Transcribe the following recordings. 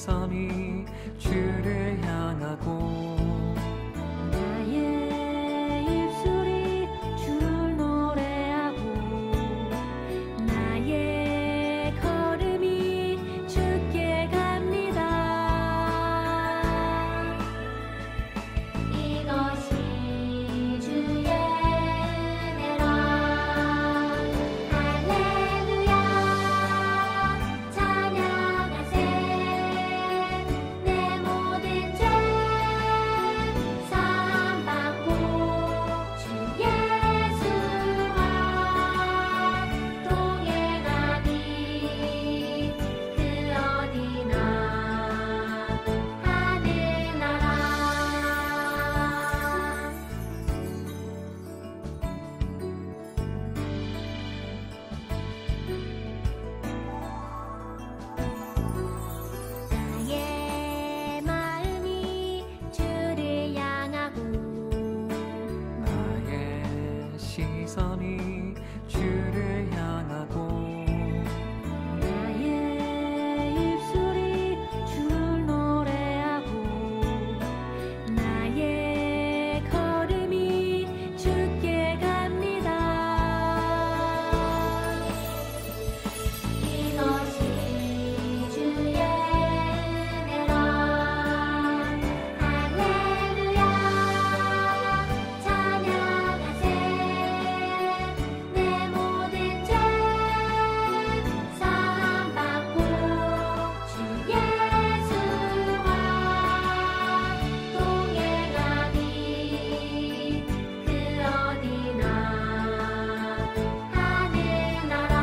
시선이 주를 향하고 나의 입술이 주를 노래하고 나의 걸음이 주께 갑니다. 이것이 주의 은혜라. 할렐루야 찬양하세. 내 모든 죄 사함받고 주 예수와 동행하니 그 어디나 하늘나라. 나의 마음이 주를 향하고 나의 시선이 주를 향하고 나의 입술이 주를 노래하고 나의 걸음이 주께 갑니다. 이것이 주의 은혜라. 할렐루야 찬양하세. 내 모든 죄 사함받고 주 예수와 동행하니 그 어디나 하늘나라.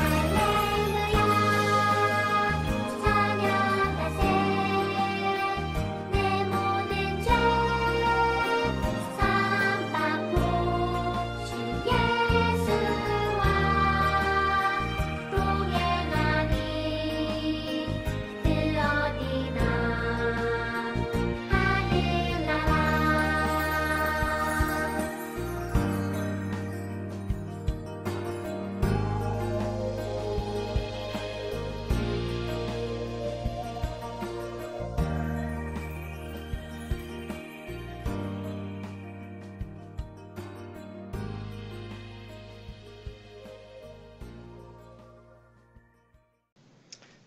할렐루야 찬양하세. 내 모든 죄 사함받고 주 예수와 동행하니 그 어디나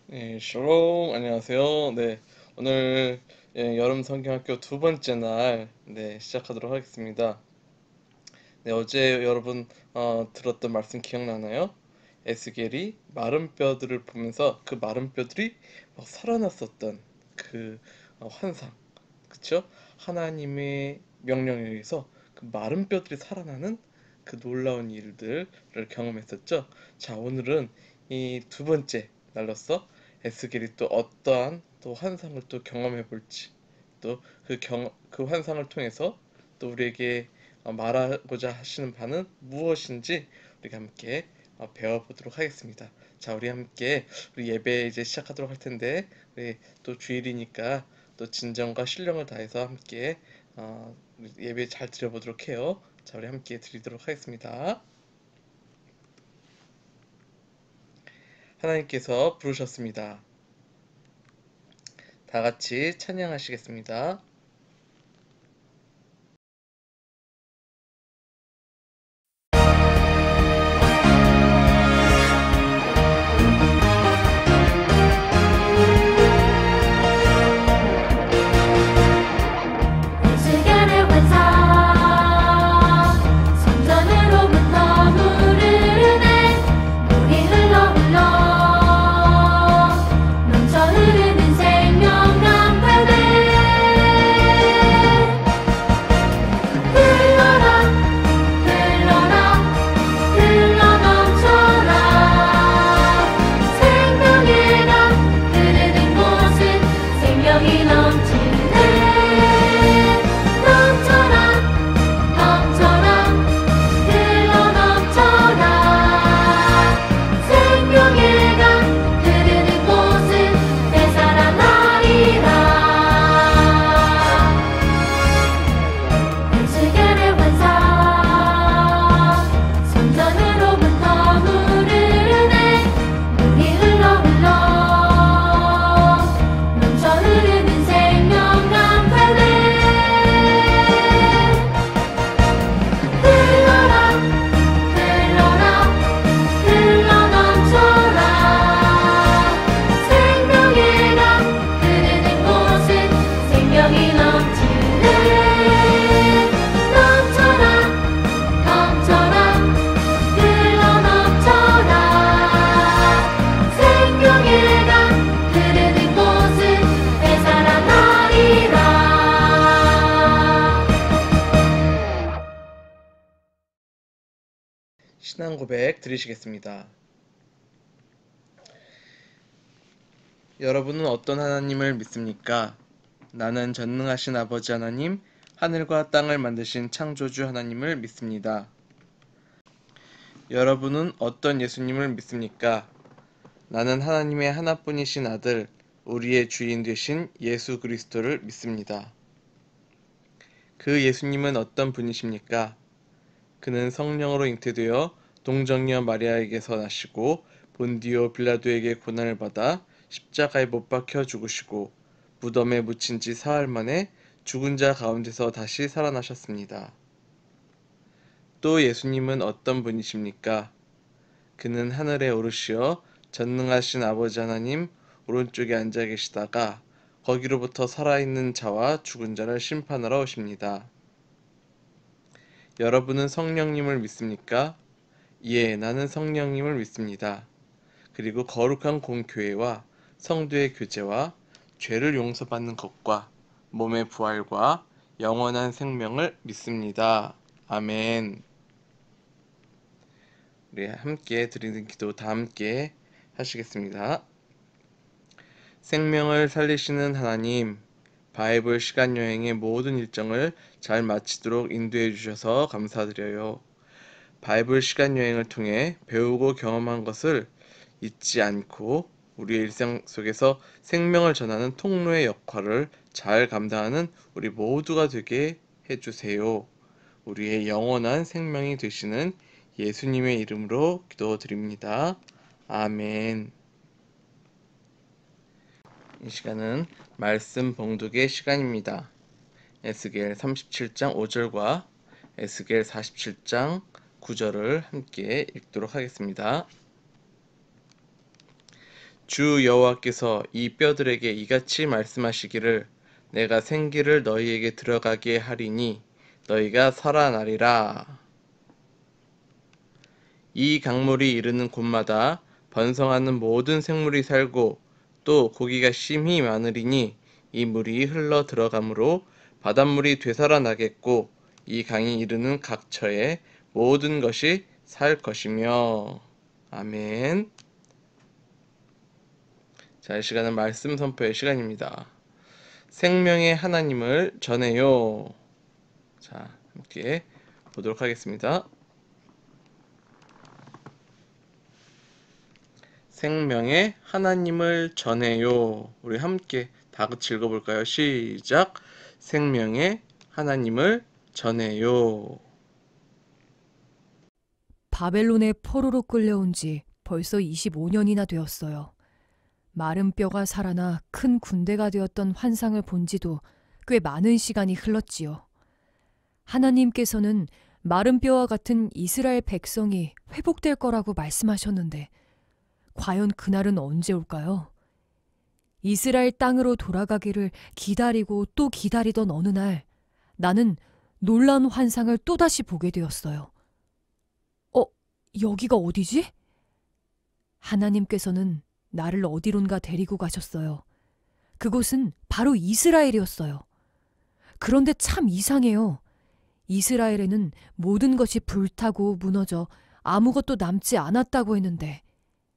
네, 샬롬, 안녕하세요. 네, 오늘 여름 성경학교 두 번째 날 시작하도록 하겠습니다. 네, 어제 여러분 들었던 말씀 기억나나요? 에스겔이 마른 뼈들을 보면서 그 마른 뼈들이 막 살아났었던 그 환상, 그쵸? 하나님의 명령에 의해서 그 마른 뼈들이 살아나는 그 놀라운 일들을 경험했었죠. 자, 오늘은 이 두 번째 날로서 에스겔이 또 어떠한 또 환상을 또 경험해 볼지, 또 그 환상을 통해서 또 우리에게 말하고자 하시는 바는 무엇인지 우리가 함께 배워보도록 하겠습니다. 자, 우리 함께 우리 예배 이제 시작하도록 할 텐데, 우리 또 주일이니까 또 진정과 신령을 다해서 함께 우리 예배 잘 드려보도록 해요. 자, 우리 함께 드리도록 하겠습니다. 하나님께서 부르셨습니다. 다 같이 찬양하시겠습니다. 에스겔의 환상 성전으로부터 물을 내 물이 흘러 넘쳐 흐르는 생명강 배들 신앙 고백 드리시겠습니다. 여러분은 어떤 하나님을 믿습니까? 나는 전능하신 아버지 하나님, 하늘과 땅을 만드신 창조주 하나님을 믿습니다. 여러분은 어떤 예수님을 믿습니까? 나는 하나님의 하나뿐이신 아들, 우리의 주인 되신 예수 그리스도를 믿습니다. 그 예수님은 어떤 분이십니까? 그는 성령으로 잉태되어 동정녀 마리아에게서 나시고 본디오 빌라도에게 고난을 받아 십자가에 못 박혀 죽으시고 무덤에 묻힌 지 사흘 만에 죽은 자 가운데서 다시 살아나셨습니다. 또 예수님은 어떤 분이십니까? 그는 하늘에 오르시어 전능하신 아버지 하나님 오른쪽에 앉아 계시다가 거기로부터 살아있는 자와 죽은 자를 심판하러 오십니다. 여러분은 성령님을 믿습니까? 예, 나는 성령님을 믿습니다. 그리고 거룩한 공교회와 성도의 교제와 죄를 용서받는 것과 몸의 부활과 영원한 생명을 믿습니다. 아멘. 우리 함께 드리는 기도 다 함께 하시겠습니다. 생명을 살리시는 하나님, 바이블 시간 여행의 모든 일정을 잘 마치도록 인도해 주셔서 감사드려요. 바이블 시간 여행을 통해 배우고 경험한 것을 잊지 않고 우리의 일상 속에서 생명을 전하는 통로의 역할을 잘 감당하는 우리 모두가 되게 해주세요. 우리의 영원한 생명이 되시는 예수님의 이름으로 기도드립니다. 아멘. 이 시간은 말씀 봉독의 시간입니다. 에스겔 37장 5절과 에스겔 47장 9절을 함께 읽도록 하겠습니다. 주 여호와께서 이 뼈들에게 이같이 말씀하시기를 내가 생기를 너희에게 들어가게 하리니 너희가 살아나리라. 이 강물이 이르는 곳마다 번성하는 모든 생물이 살고 또 고기가 심히 많으리니 이 물이 흘러 들어가므로 바닷물이 되살아나겠고 이 강이 이르는 각 처에 모든 것이 살 것이며. 아멘. 자, 이 시간은 말씀 선포의 시간입니다. 생명의 하나님을 전해요. 자, 함께 보도록 하겠습니다. 생명의 하나님을 전해요. 우리 함께 다 같이 읽어볼까요? 시작. 생명의 하나님을 전해요. 바벨론에 포로로 끌려온 지 벌써 25년이나 되었어요. 마른 뼈가 살아나 큰 군대가 되었던 환상을 본 지도 꽤 많은 시간이 흘렀지요. 하나님께서는 마른 뼈와 같은 이스라엘 백성이 회복될 거라고 말씀하셨는데 과연 그날은 언제 올까요? 이스라엘 땅으로 돌아가기를 기다리고 또 기다리던 어느 날 나는 놀라운 환상을 또다시 보게 되었어요. 여기가 어디지? 하나님께서는 나를 어디론가 데리고 가셨어요. 그곳은 바로 이스라엘이었어요. 그런데 참 이상해요. 이스라엘에는 모든 것이 불타고 무너져 아무것도 남지 않았다고 했는데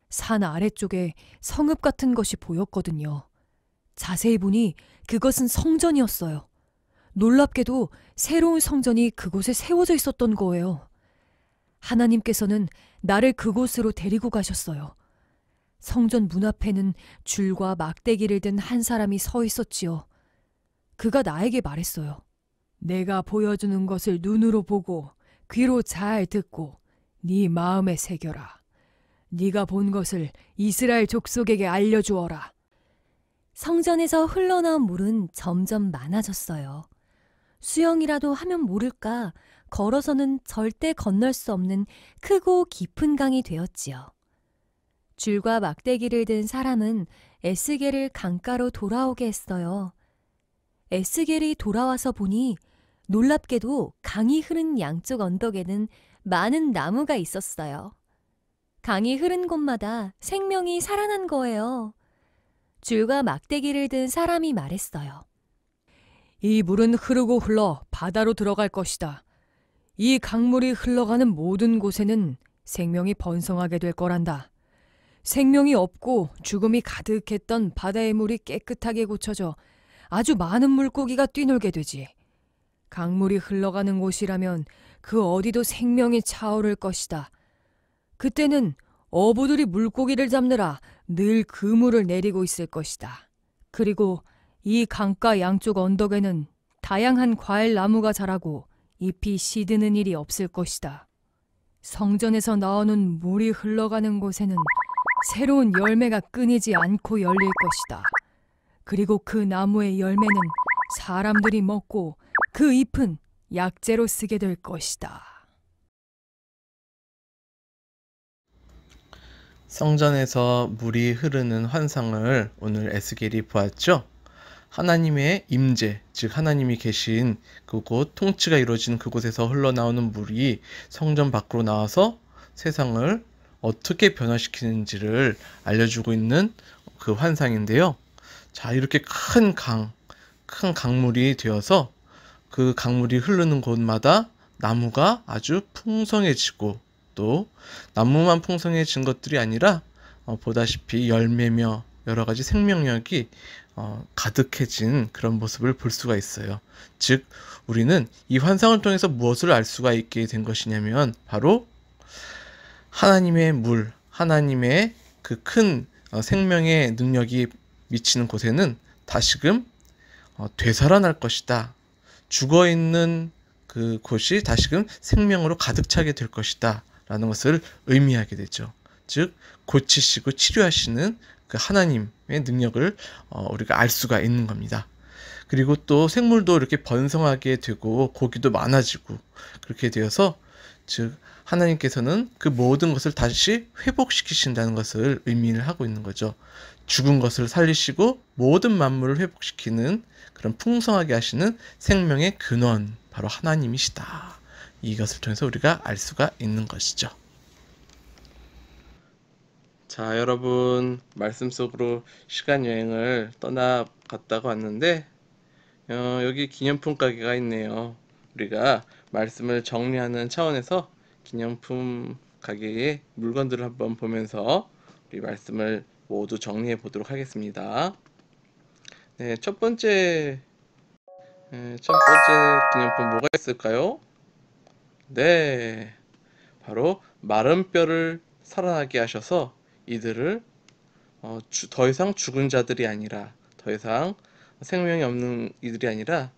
산 아래쪽에 성읍 같은 것이 보였거든요. 자세히 보니 그것은 성전이었어요. 놀랍게도 새로운 성전이 그곳에 세워져 있었던 거예요. 하나님께서는 나를 그곳으로 데리고 가셨어요. 성전 문 앞에는 줄과 막대기를 든 한 사람이 서 있었지요. 그가 나에게 말했어요. 내가 보여주는 것을 눈으로 보고 귀로 잘 듣고 네 마음에 새겨라. 네가 본 것을 이스라엘 족속에게 알려주어라. 성전에서 흘러나온 물은 점점 많아졌어요. 수영이라도 하면 모를까 걸어서는 절대 건널 수 없는 크고 깊은 강이 되었지요. 줄과 막대기를 든 사람은 에스겔을 강가로 돌아오게 했어요. 에스겔이 돌아와서 보니 놀랍게도 강이 흐른 양쪽 언덕에는 많은 나무가 있었어요. 강이 흐른 곳마다 생명이 살아난 거예요. 줄과 막대기를 든 사람이 말했어요. 이 물은 흐르고 흘러 바다로 들어갈 것이다. 이 강물이 흘러가는 모든 곳에는 생명이 번성하게 될 거란다. 생명이 없고 죽음이 가득했던 바다의 물이 깨끗하게 고쳐져 아주 많은 물고기가 뛰놀게 되지. 강물이 흘러가는 곳이라면 그 어디도 생명이 차오를 것이다. 그때는 어부들이 물고기를 잡느라 늘 그물을 내리고 있을 것이다. 그리고 이 강가 양쪽 언덕에는 다양한 과일 나무가 자라고 잎이 시드는 일이 없을 것이다. 성전에서 나오는 물이 흘러가는 곳에는 새로운 열매가 끊이지 않고 열릴 것이다. 그리고 그 나무의 열매는 사람들이 먹고 그 잎은 약재로 쓰게 될 것이다. 성전에서 물이 흐르는 환상을 오늘 에스겔이 보았죠. 하나님의 임재, 즉 하나님이 계신 그곳, 통치가 이루어진 그곳에서 흘러나오는 물이 성전 밖으로 나와서 세상을 어떻게 변화시키는지를 알려주고 있는 그 환상인데요. 자, 이렇게 큰 강물이 되어서 그 강물이 흐르는 곳마다 나무가 아주 풍성해지고, 또 나무만 풍성해진 것들이 아니라 보다시피 열매며 여러 가지 생명력이 가득해진 그런 모습을 볼 수가 있어요. 즉, 우리는 이 환상을 통해서 무엇을 알 수가 있게 된 것이냐면 바로 하나님의 물, 하나님의 그 큰 생명의 능력이 미치는 곳에는 다시금 되살아날 것이다. 죽어있는 그 곳이 다시금 생명으로 가득 차게 될 것이다 라는 것을 의미하게 되죠. 즉, 고치시고 치료하시는 그 하나님의 능력을 우리가 알 수가 있는 겁니다. 그리고 또 생물도 이렇게 번성하게 되고 고기도 많아지고 그렇게 되어서, 즉 하나님께서는 그 모든 것을 다시 회복시키신다는 것을 의미를 하고 있는 거죠. 죽은 것을 살리시고 모든 만물을 회복시키는 그런 풍성하게 하시는 생명의 근원, 바로 하나님이시다. 이것을 통해서 우리가 알 수가 있는 것이죠. 자, 여러분, 말씀 속으로 시간 여행을 떠나갔다가 왔는데 여기 기념품 가게가 있네요. 우리가 말씀을 정리하는 차원에서 기념품 가게의 물건들을 한번 보면서 우리 말씀을 모두 정리해 보도록 하겠습니다. 네, 첫 번째 기념품 뭐가 있을까요? 네, 바로 마른 뼈를 살아나게 하셔서 이들을 더 이상 죽은 자들이 아니라, 더 이상 생명이 없는 이들이 아니라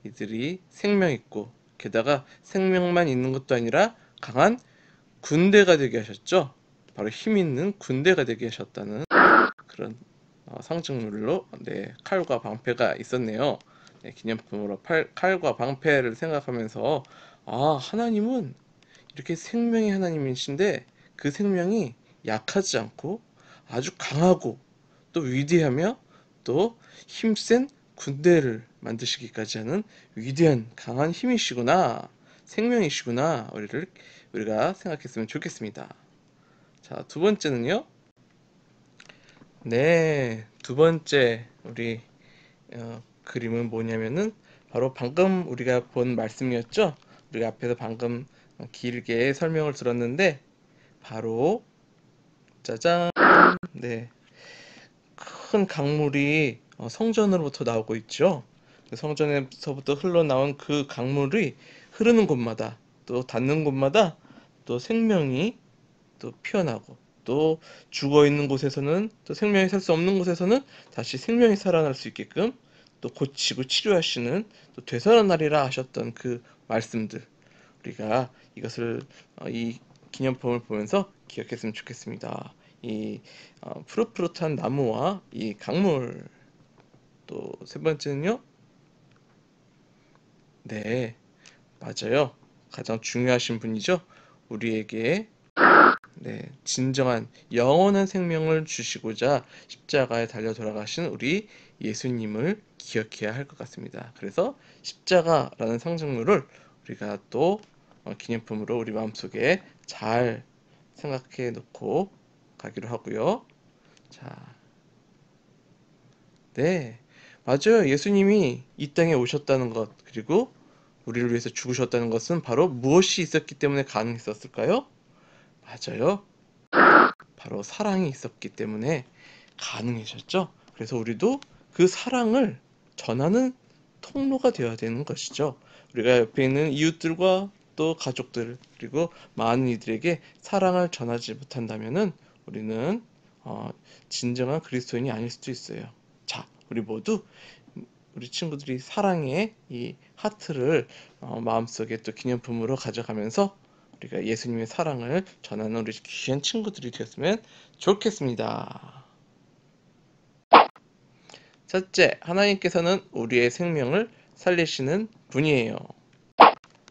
이들이 생명 있고, 게다가 생명만 있는 것도 아니라 강한 군대가 되게 하셨죠. 바로 힘 있는 군대가 되게 하셨다는 그런 상징물로, 네, 칼과 방패가 있었네요. 네, 기념품으로 칼과 방패를 생각하면서, 하나님은 이렇게 생명의 하나님이신데 그 생명이 약하지 않고 아주 강하고 또 위대하며 또 힘센 군대를 만드시기까지 하는 위대한 강한 힘이시구나, 생명이시구나, 우리가 생각했으면 좋겠습니다. 자, 두 번째는요. 네, 두 번째 우리 그림은 뭐냐면은 바로 방금 우리가 본 말씀이었죠. 우리가 앞에서 방금 길게 설명을 들었는데, 바로 짜잔, 네, 큰 강물이 성전으로부터 나오고 있죠. 성전에서부터 흘러나온 그 강물이 흐르는 곳마다, 또 닿는 곳마다 또 생명이 또 피어나고, 또 죽어 있는 곳에서는, 또 생명이 살 수 없는 곳에서는 다시 생명이 살아날 수 있게끔 또 고치고 치료하시는, 또 되살아나리라 하셨던 그 말씀들, 우리가 이것을 이 기념품을 보면서 기억했으면 좋겠습니다. 이 푸릇푸릇한 나무와 이 강물. 또 세 번째는요. 네, 맞아요. 가장 중요하신 분이죠. 우리에게, 네, 진정한 영원한 생명을 주시고자 십자가에 달려 돌아가신 우리 예수님을 기억해야 할 것 같습니다. 그래서 십자가라는 상징물을 우리가 또 기념품으로 우리 마음속에 잘 생각해 놓고 가기로 하고요. 자, 네, 맞아요. 예수님이 이 땅에 오셨다는 것, 그리고 우리를 위해서 죽으셨다는 것은 바로 무엇이 있었기 때문에 가능했었을까요? 맞아요. 바로 사랑이 있었기 때문에 가능해졌죠. 그래서 우리도 그 사랑을 전하는 통로가 되어야 되는 것이죠. 우리가 옆에 있는 이웃들과 또 가족들 그리고 많은 이들에게 사랑을 전하지 못한다면은 우리는 진정한 그리스도인이 아닐 수도 있어요. 자, 우리 모두 우리 친구들이 사랑의 이 하트를 마음속에 또 기념품으로 가져가면서 우리가 예수님의 사랑을 전하는 우리 귀한 친구들이 되었으면 좋겠습니다. 첫째, 하나님께서는 우리의 생명을 살리시는 분이에요.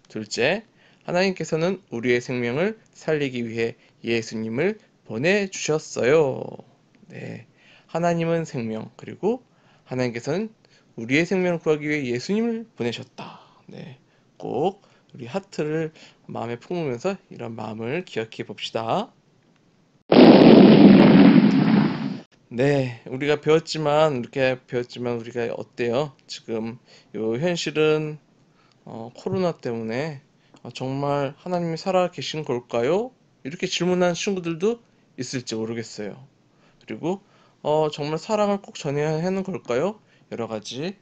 둘째, 하나님께서는 우리의 생명을 살리기 위해 예수님을 보내주셨어요. 네, 하나님은 생명, 그리고 하나님께서는 우리의 생명을 구하기 위해 예수님을 보내셨다. 네, 꼭 우리 하트를 마음에 품으면서 이런 마음을 기억해 봅시다. 네, 우리가 이렇게 배웠지만 우리가 어때요? 지금 요 현실은 코로나 때문에 정말 하나님이 살아계신 걸까요? 이렇게 질문하는 친구들도 있을지 모르겠어요. 그리고 정말 사랑을 꼭 전해야 하는 걸까요? 여러 가지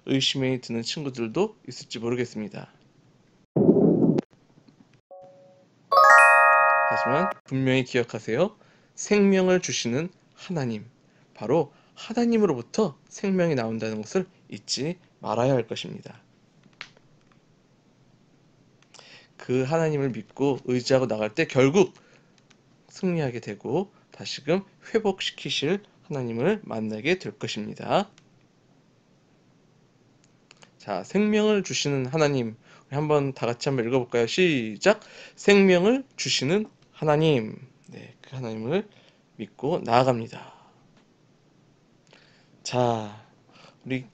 의심이 드는 친구들도 있을지 모르겠습니다. 하지만 분명히 기억하세요. 생명을 주시는 하나님, 바로 하나님으로부터 생명이 나온다는 것을 잊지 말아야 할 것입니다. 그 하나님을 믿고 의지하고 나갈 때 결국 승리하게 되고 다시금 회복시키실 하나님을 만나게 될 것입니다. 자, 생명을 주시는 하나님, 우리 한번 다 같이 한번 읽어볼까요? 시작! 생명을 주시는 하나님. 네, 그 하나님을 믿고 나아갑니다. 자, 우리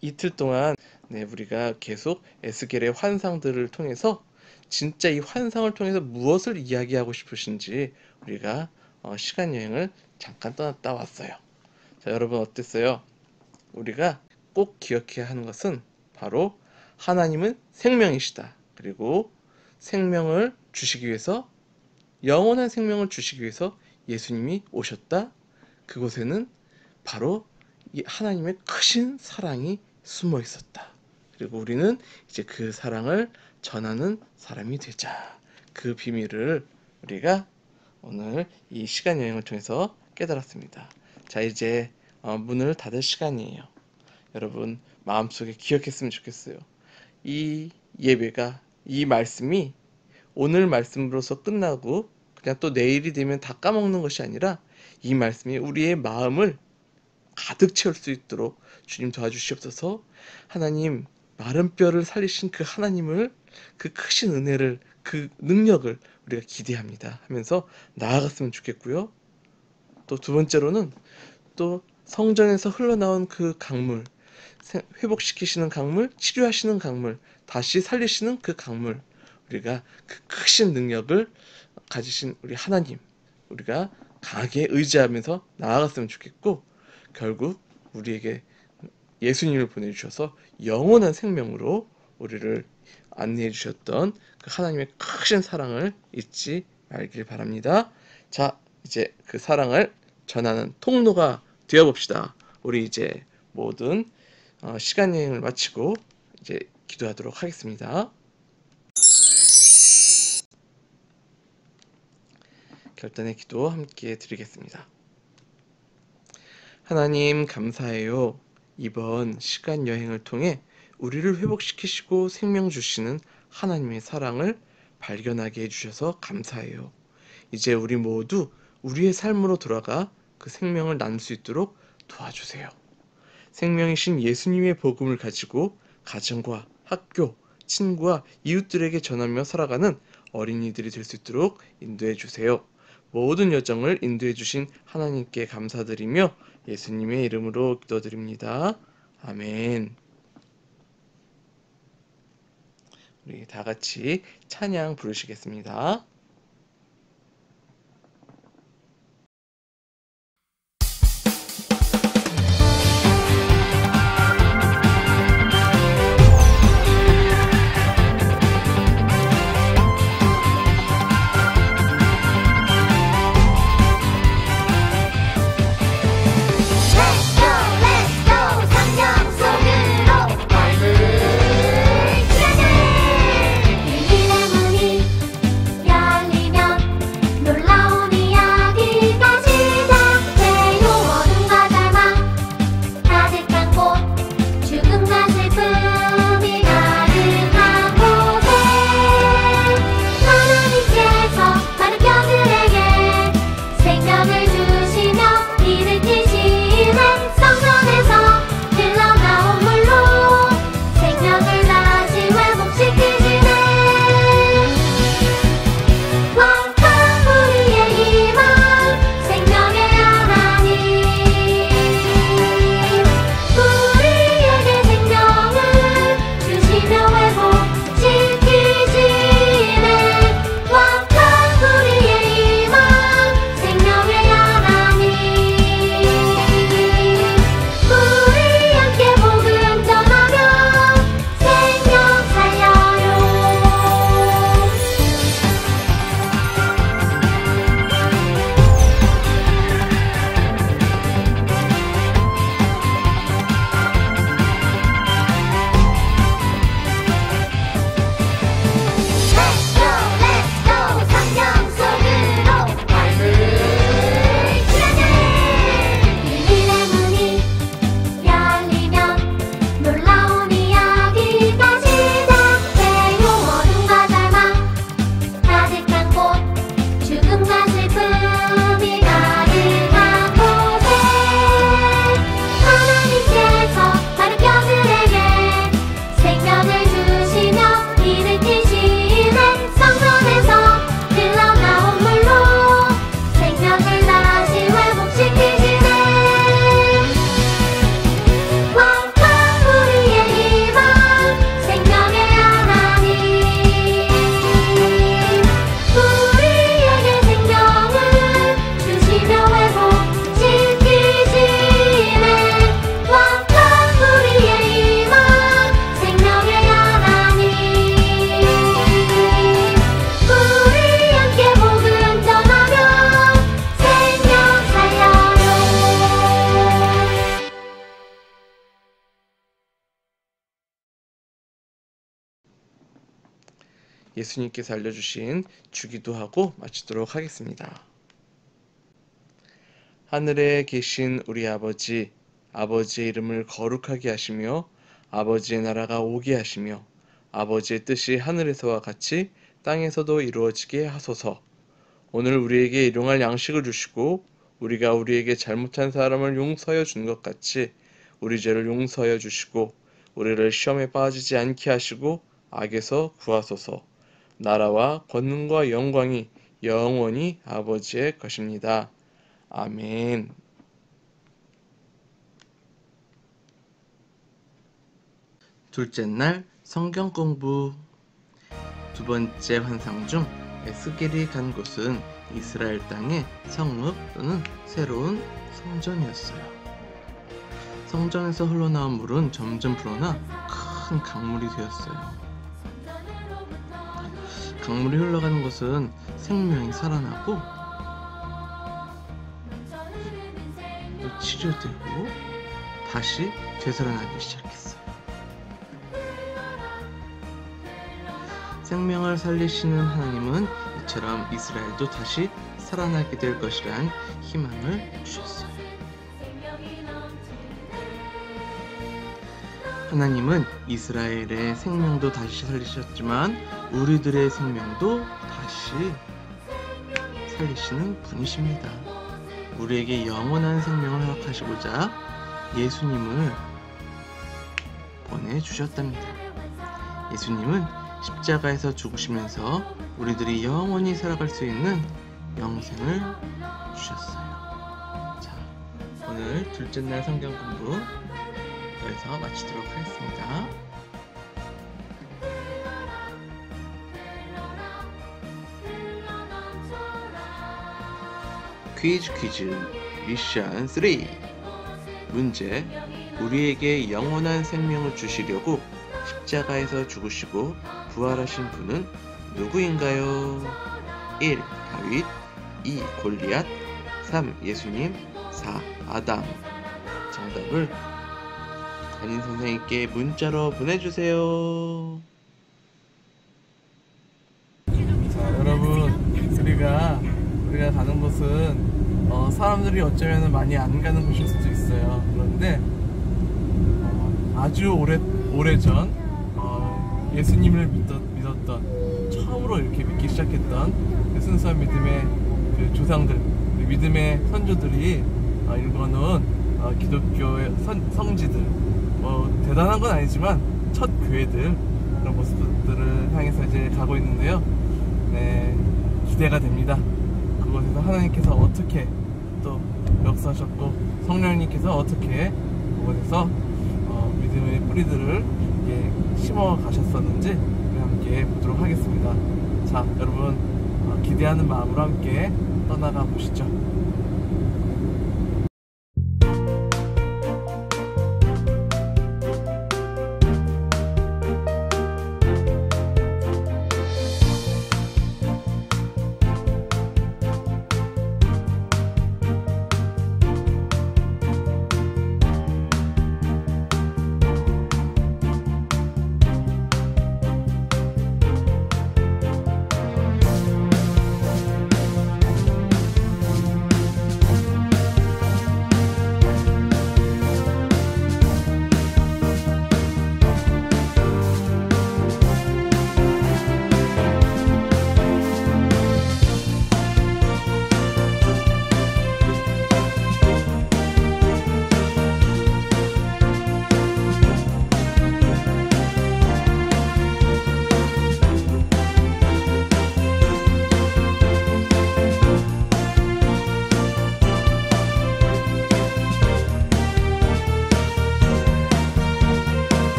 이틀 동안 우리가 계속 에스겔의 환상들을 통해서 진짜 이 환상을 통해서 무엇을 이야기하고 싶으신지 우리가 시간 여행을 잠깐 떠났다 왔어요. 자, 여러분 어땠어요? 우리가 꼭 기억해야 하는 것은 바로 하나님은 생명이시다. 그리고 생명을 주시기 위해서, 영원한 생명을 주시기 위해서 예수님이 오셨다. 그곳에는 바로 이 하나님의 크신 사랑이 숨어 있었다. 그리고 우리는 이제 그 사랑을 전하는 사람이 되자. 그 비밀을 우리가 오늘 이 시간 여행을 통해서 깨달았습니다. 자, 이제 문을 닫을 시간이에요. 여러분 마음속에 기억했으면 좋겠어요. 이 예배가, 이 말씀이 오늘 말씀으로서 끝나고 그냥 또 내일이 되면 다 까먹는 것이 아니라 이 말씀이 우리의 마음을 가득 채울 수 있도록 주님 도와주시옵소서. 하나님, 마른 뼈를 살리신 그 하나님을, 그 크신 은혜를, 그 능력을 우리가 기대합니다 하면서 나아갔으면 좋겠고요. 또 두 번째로는 또 성전에서 흘러나온 그 강물, 회복시키시는 강물, 치료하시는 강물, 다시 살리시는 그 강물, 우리가 그 크신 능력을 가지신 우리 하나님, 우리가 강하게 의지하면서 나아갔으면 좋겠고, 결국 우리에게 예수님을 보내주셔서 영원한 생명으로 우리를 안내해 주셨던 그 하나님의 크신 사랑을 잊지 말길 바랍니다. 자, 이제 그 사랑을 전하는 통로가 되어봅시다. 우리 이제 모든 시간 여행을 마치고 이제 기도하도록 하겠습니다. 결단의 기도 함께 드리겠습니다. 하나님 감사해요. 이번 시간 여행을 통해 우리를 회복시키시고 생명 주시는 하나님의 사랑을 발견하게 해주셔서 감사해요. 이제 우리 모두 우리의 삶으로 돌아가 그 생명을 나눌 수 있도록 도와주세요. 생명이신 예수님의 복음을 가지고 가정과 학교, 친구와 이웃들에게 전하며 살아가는 어린이들이 될 수 있도록 인도해 주세요. 모든 여정을 인도해 주신 하나님께 감사드리며 예수님의 이름으로 기도드립니다. 아멘. 우리 다 같이 찬양 부르시겠습니다. 예수님께서 알려주신 주기도하고 마치도록 하겠습니다. 하늘에 계신 우리 아버지, 아버지의 이름을 거룩하게 하시며 아버지의 나라가 오게 하시며 아버지의 뜻이 하늘에서와 같이 땅에서도 이루어지게 하소서. 오늘 우리에게 일용할 양식을 주시고 우리가 우리에게 잘못한 사람을 용서하여 준 것 같이 우리 죄를 용서하여 주시고 우리를 시험에 빠지지 않게 하시고 악에서 구하소서. 나라와 권능과 영광이 영원히 아버지의 것입니다. 아멘. 둘째 날 성경 공부. 두 번째 환상 중 에스겔이 간 곳은 이스라엘 땅의 성읍 또는 새로운 성전이었어요. 성전에서 흘러나온 물은 점점 불어나 큰 강물이 되었어요. 강물이 흘러가는 곳은 생명이 살아나고 또 치료되고 다시 되살아나기 시작했어요. 생명을 살리시는 하나님은 이처럼 이스라엘도 다시 살아나게 될 것이란 희망을 주셨어요. 하나님은 이스라엘의 생명도 다시 살리셨지만 우리들의 생명도 다시 살리시는 분이십니다. 우리에게 영원한 생명을 허락하시고자 예수님을 보내주셨답니다. 예수님은 십자가에서 죽으시면서 우리들이 영원히 살아갈 수 있는 영생을 주셨어요. 자, 오늘 둘째 날 성경 공부 여기서 마치도록 하겠습니다. 퀴즈 미션 3. 문제: 우리에게 영원한 생명을 주시려고 십자가에서 죽으시고 부활하신 분은 누구인가요? 1. 다윗 2. 골리앗 3. 예수님 4. 아담. 정답을 담임 선생님께 문자로 보내주세요. 자, 여러분, 우리가 가는 곳은 사람들이 어쩌면 많이 안 가는 곳일 수도 있어요. 그런데 아주 오래전 예수님을 믿었던, 처음으로 이렇게 믿기 시작했던 그 순수한 믿음의 그 조상들, 그 믿음의 선조들이 일궈놓은 기독교의 성지들, 대단한 건 아니지만 첫 교회들, 그런 모습들을 향해서 이제 가고 있는데요. 네, 기대가 됩니다. 그곳에서 하나님께서 어떻게 또 역사하셨고 성령님께서 어떻게 그곳에서 믿음의 뿌리들을 심어 가셨었는지 우리 함께 보도록 하겠습니다. 자, 여러분, 기대하는 마음으로 함께 떠나가 보시죠.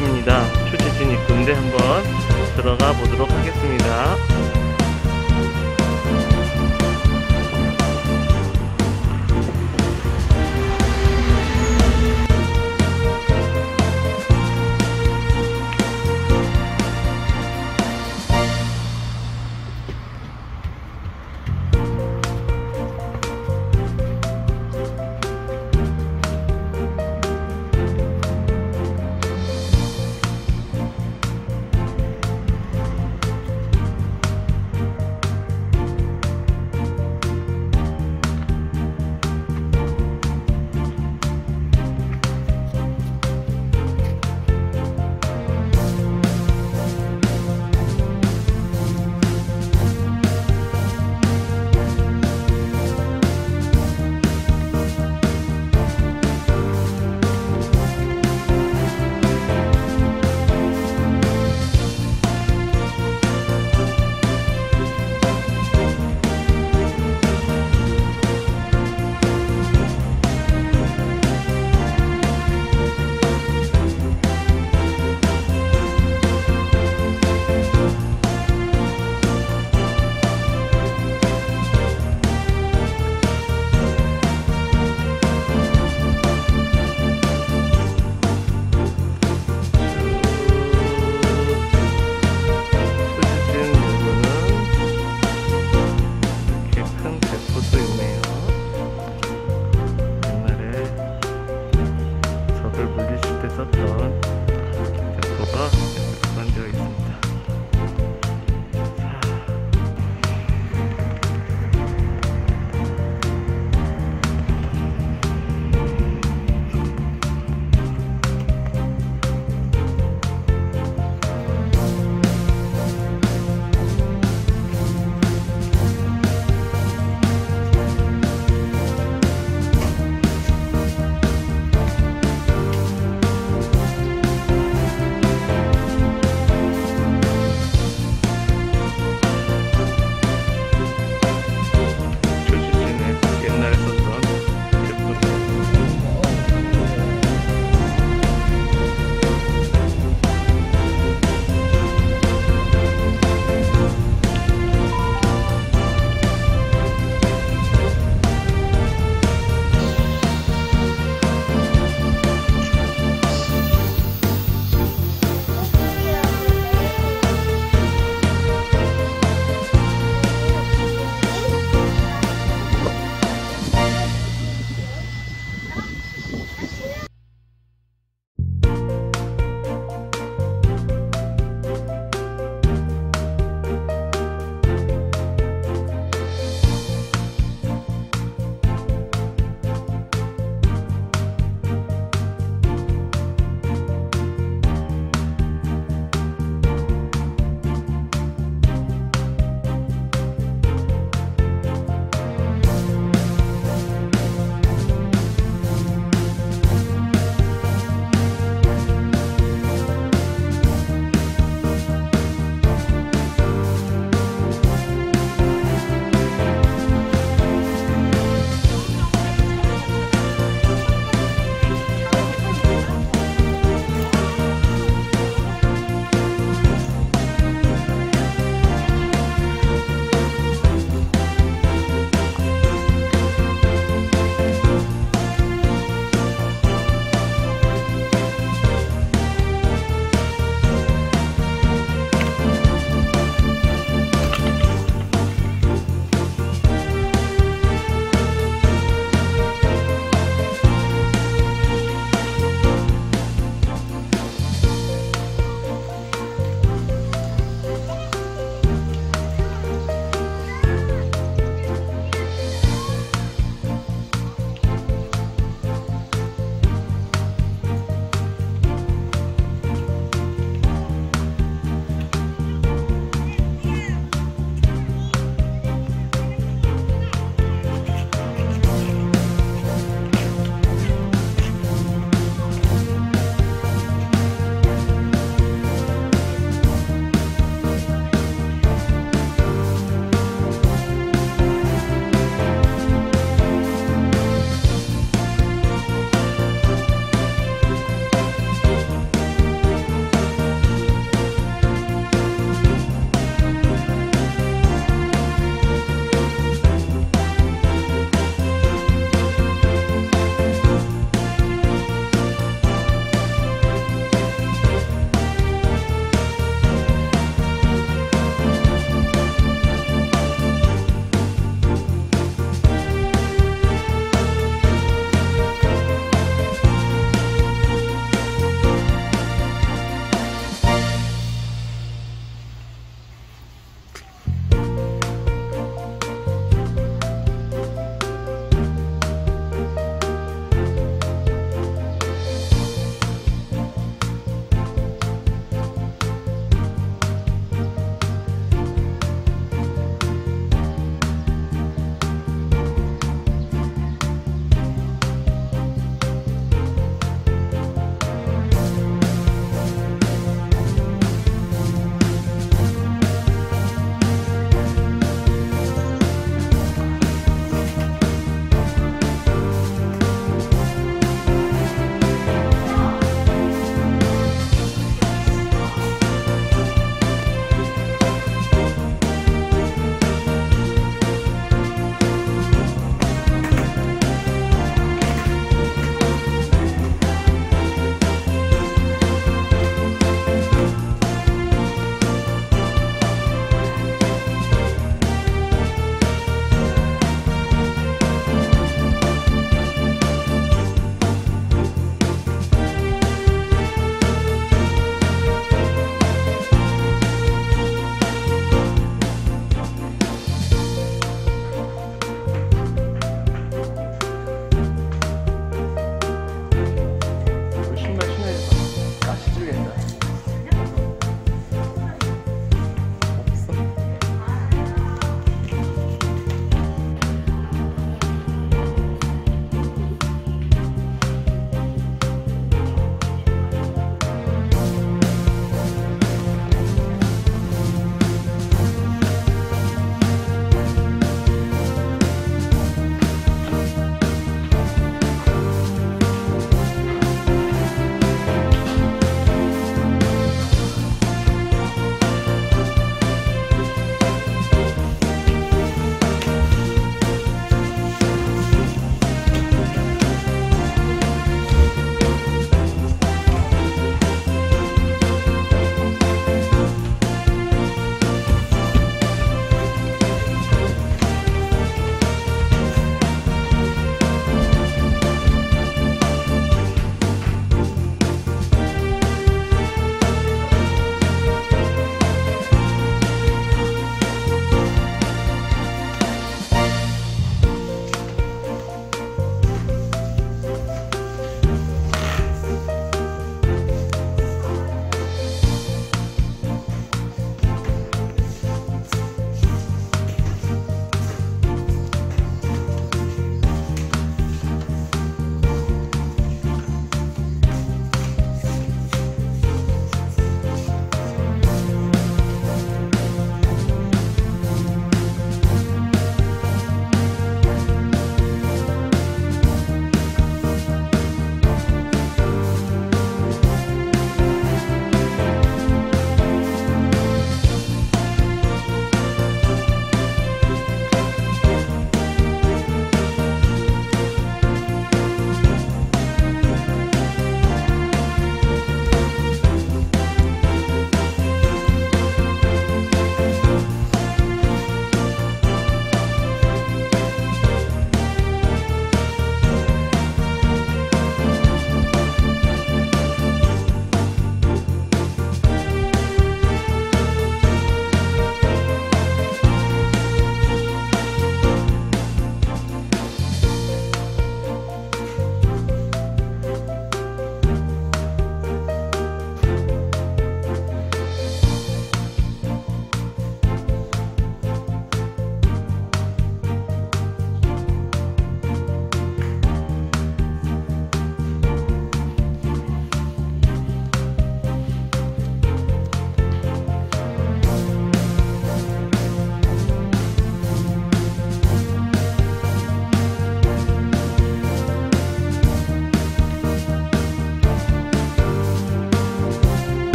입구입니다. 출제진 입구인데 한번 들어가 보도록 하겠습니다.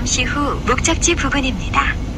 잠시 후 목적지 부근입니다.